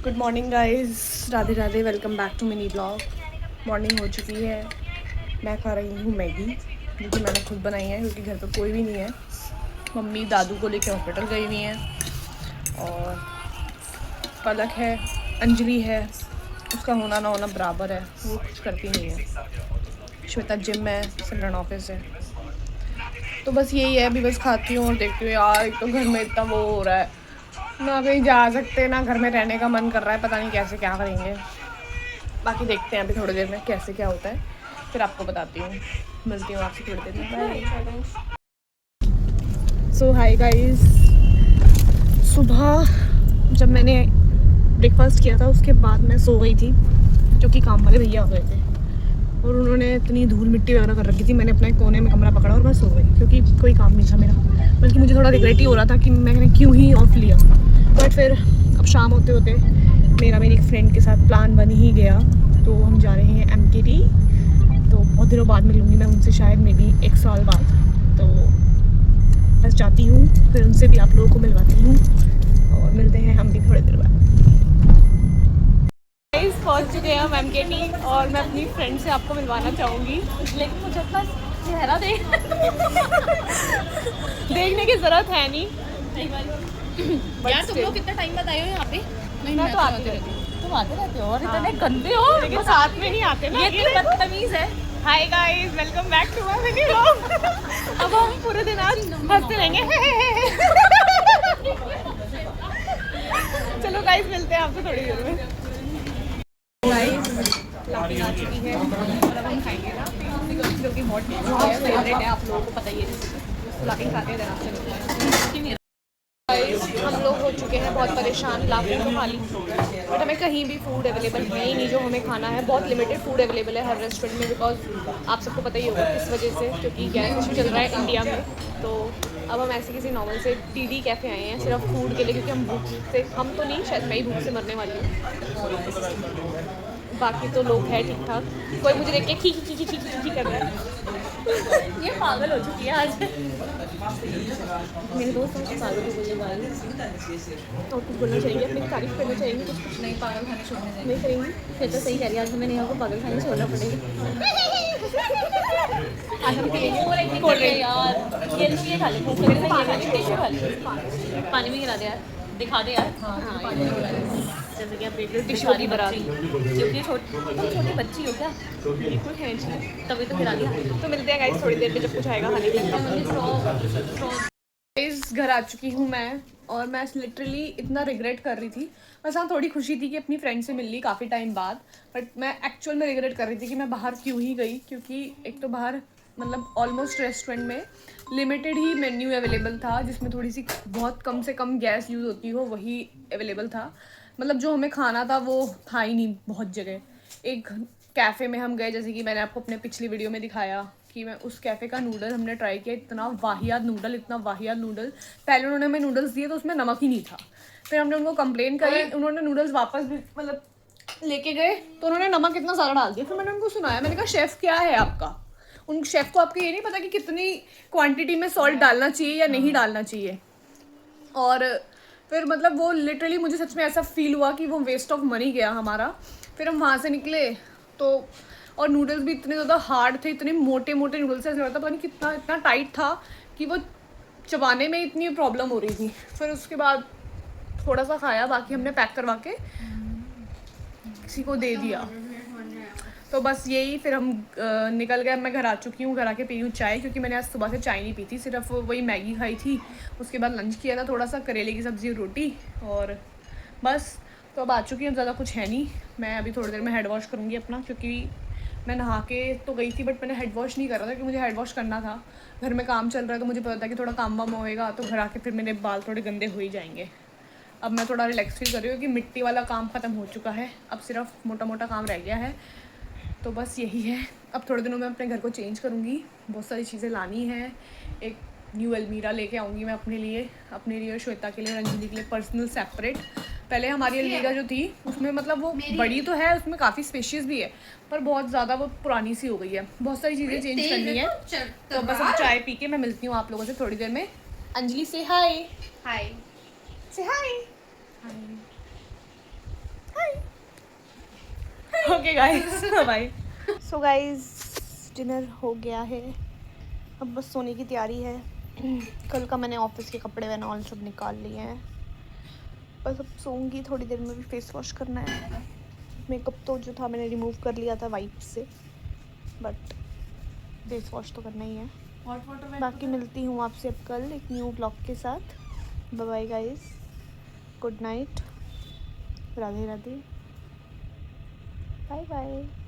Good morning guys, Radhe Radhe. Welcome back to mini blog. Morning हो चुकी है। मैं खा रही हूँ मैगी जो कि मैंने खुद बनाई है क्योंकि घर पर कोई भी नहीं है। मम्मी दादू को लेकर हॉस्पिटल गई हुई हैं और पलक है, अंजलि है, उसका होना ना होना बराबर है, वो कुछ करती नहीं है। श्वेता जिम है, सिमरन ऑफिस है। तो बस यही है, अभी बस खाती हूँ और देखती हूँ। यार एक तो घर में इतना वो हो रहा है, ना कहीं जा सकते ना घर में रहने का मन कर रहा है। पता नहीं कैसे क्या करेंगे। बाकी देखते हैं अभी थोड़ी देर में कैसे क्या होता है, फिर आपको बताती हूँ। मिलती हूँ आपसे थोड़ी देर में। बाय। सो हाय गाइस, सुबह जब मैंने ब्रेकफास्ट किया था उसके बाद मैं सो गई थी क्योंकि काम वाले भैया आ गए थे और उन्होंने इतनी धूल मिट्टी वगैरह कर रखी थी। मैंने अपने कोने में कमरा पकड़ा और मैं सो गई क्योंकि कोई काम नहीं था मेरा। बल्कि मुझे थोड़ा रिग्रेट ही हो रहा था कि मैंने क्यों ही ऑफ लिया। बट फिर अब शाम होते होते मेरी एक फ्रेंड के साथ प्लान बन ही गया, तो हम जा रहे हैं MKT। तो बहुत दिनों बाद मिलूँगी मैं उनसे, शायद मे बी 1 साल बाद। तो बस जाती हूँ, फिर उनसे भी आप लोगों को मिलवाती हूँ और मिलते हैं हम भी थोड़ी देर बाद। पहुंच चुके हैं हम MKT और मैं अपनी फ्रेंड से आपको मिलवाना चाहूँगी, लेकिन मुझे अपना चेहरा देखने की ज़रूरत है नहीं। यार तुम लोग कितना टाइम बताए हो यहाँ पे? मैं तो आती रहती हूँ। तुम आते रहते हो और इतने गंदे हो, लेकिन साथ में नहीं आते ना। ये बदतमीज है। Hi guys, welcome back to my mini vlog. अब हम पूरे दिन आज हंसते रहेंगे। चलो गाइस, मिलते हैं आपसे थोड़ी देर में। गाइस लाफिंग आ चुकी है और अब हम खाएंगे ना, जो कि बहुत फेवरेट है, आप लोगों को पता ही है। लाफिंग खाते हैं आराम से। हम लोग हो चुके हैं बहुत परेशान। लाफिंग तो खा ली बट हमें कहीं भी फूड अवेलेबल है ही नहीं जो हमें खाना है। बहुत लिमिटेड फूड अवेलेबल है हर रेस्टोरेंट में, बिकॉज आप सबको पता ही होगा किस वजह से, क्योंकि गैस इशू चल रहा है इंडिया में। तो अब हम ऐसे किसी नॉर्मल से TD कैफ़े आए हैं सिर्फ फूड के लिए, क्योंकि हम भूख से, हम तो नहीं, शायद मैं ही भूख से मरने वाली हूँ। बाकी तो लोग हैं ठीक ठाक। कोई मुझे देख के खी खी खी खी खी खी कर रहा है। ये पागल हो चुकी है आज। मेरे दोस्त मुझे पागल हो बोलने वाले और कुछ बोलना चाहिए, अपनी तारीफ करना चाहिए। कुछ नहीं, पागल खाने छोड़ने जाएंगे। नहीं करेंगी। फिर तो सही कह रही है, आज हमें नेहा को पागल खाने छोड़ना पड़ेगा। आज हम पिएंगे और एक कोल्ड दिन ड्रिंक। यार, ये नहीं खा ले, भूख लगे तो ये खा ले, टिश्यू खा ले, पानी में गिरा दे यार, दिखा दे यार। हाँ, जैसे कि आप देख रहे हो टिश्यू की बरात। क्योंकि छोटी बच्ची हो क्या? बिल्कुल है जी। तभी तो गिरा दिया। तो मिलते हैं गाइस थोड़ी देर में जब कुछ आएगा खाने के लिए। इस घर आ चुकी हूँ मैं और मैं लिटरली इतना रिग्रेट कर रही थी। बस हाँ, थोड़ी खुशी थी कि अपनी फ्रेंड से मिल ली काफ़ी टाइम बाद, बट मैं एक्चुअल में रिग्रेट कर रही थी कि मैं बाहर क्यों ही गई। क्योंकि एक तो बाहर मतलब ऑलमोस्ट रेस्टोरेंट में लिमिटेड ही मेन्यू अवेलेबल था, जिसमें थोड़ी सी बहुत कम से कम गैस यूज़ होती हो वही अवेलेबल था। मतलब जो हमें खाना था वो था ही नहीं बहुत जगह। एक कैफ़े में हम गए, जैसे कि मैंने आपको अपने पिछली वीडियो में दिखाया कि मैं उस कैफ़े का नूडल हमने ट्राई किया। इतना वाहियात नूडल, इतना वाहियात नूडल। पहले उन्होंने हमें नूडल्स दिए तो उसमें नमक ही नहीं था। फिर हमने उनको कंप्लेन करी, उन्होंने नूडल्स वापस भी मतलब लेके गए तो उन्होंने नमक इतना सारा डाल दिया। फिर मैंने उनको सुनाया, मैंने कहा शेफ़ क्या है आपका? उन शेफ़ को आपको ये नहीं पता कि कितनी क्वांटिटी में सॉल्ट डालना चाहिए या नहीं डालना चाहिए। और फिर मतलब वो लिटरली मुझे सच में ऐसा फील हुआ कि वो वेस्ट ऑफ मनी गया हमारा। फिर हम वहाँ से निकले तो, और नूडल्स भी इतने ज़्यादा हार्ड थे, इतने मोटे मोटे नूडल्स, ऐसा लगता पता नहीं कितना, इतना टाइट था कि वो चबाने में इतनी प्रॉब्लम हो रही थी। फिर उसके बाद थोड़ा सा खाया, बाकी हमने पैक करवा के किसी को दे दिया। तो बस यही, फिर हम निकल गए। मैं घर आ चुकी हूँ, घर आके पी हूँ चाय, क्योंकि मैंने आज सुबह से चाय नहीं पी थी, सिर्फ वही मैगी खाई थी। उसके बाद लंच किया था थोड़ा सा, करेले की सब्ज़ी और रोटी, और बस। तो अब आ चुकी हूँ, ज़्यादा कुछ है नहीं। मैं अभी थोड़ी देर में हेड वॉश करूँगी अपना, क्योंकि मैं नहा के तो गई थी बट मैंने हेड वॉश नहीं करा था, क्योंकि मुझे हेड वॉश करना था। घर में काम चल रहा है तो मुझे पता था कि थोड़ा काम वाम होएगा, तो घर आके फिर मेरे बाल थोड़े गंदे हो ही जाएंगे। अब मैं थोड़ा रिलैक्स फील कर रही हूँ कि मिट्टी वाला काम ख़त्म हो चुका है, अब सिर्फ मोटा मोटा काम रह गया है। तो बस यही है। अब थोड़े दिनों में अपने घर को चेंज करूँगी, बहुत सारी चीज़ें लानी है। एक न्यू अलमीरा लेके आऊँगी मैं अपने लिए और श्वेता के लिए और अंजलि के लिए पर्सनल सेपरेट। पहले हमारी अलमीरा जो थी उसमें मतलब वो बड़ी तो है, उसमें काफ़ी स्पेशियस भी है, पर बहुत ज़्यादा वो पुरानी सी हो गई है। बहुत सारी चीज़ें चेंज करनी है। तो बस अब चाय पी के मैं मिलती हूँ आप लोगों से थोड़ी देर में। अंजलि से हाय। हाय। से hi. Okay guys bye. So guys dinner हो गया है, अब बस सोने की तैयारी है। कल का मैंने ऑफिस के कपड़े वैन ऑल सब निकाल लिए हैं, बस अब सोऊंगी थोड़ी देर में। भी फेस वॉश करना है, मेकअप तो जो था मैंने रिमूव कर लिया था वाइप से, बट फेस वॉश तो करना ही है। बाकी मिलती हूँ आपसे अब कल एक न्यू ब्लॉग के साथ। Bye bye guys, good night, Radhe Radhe, bye bye.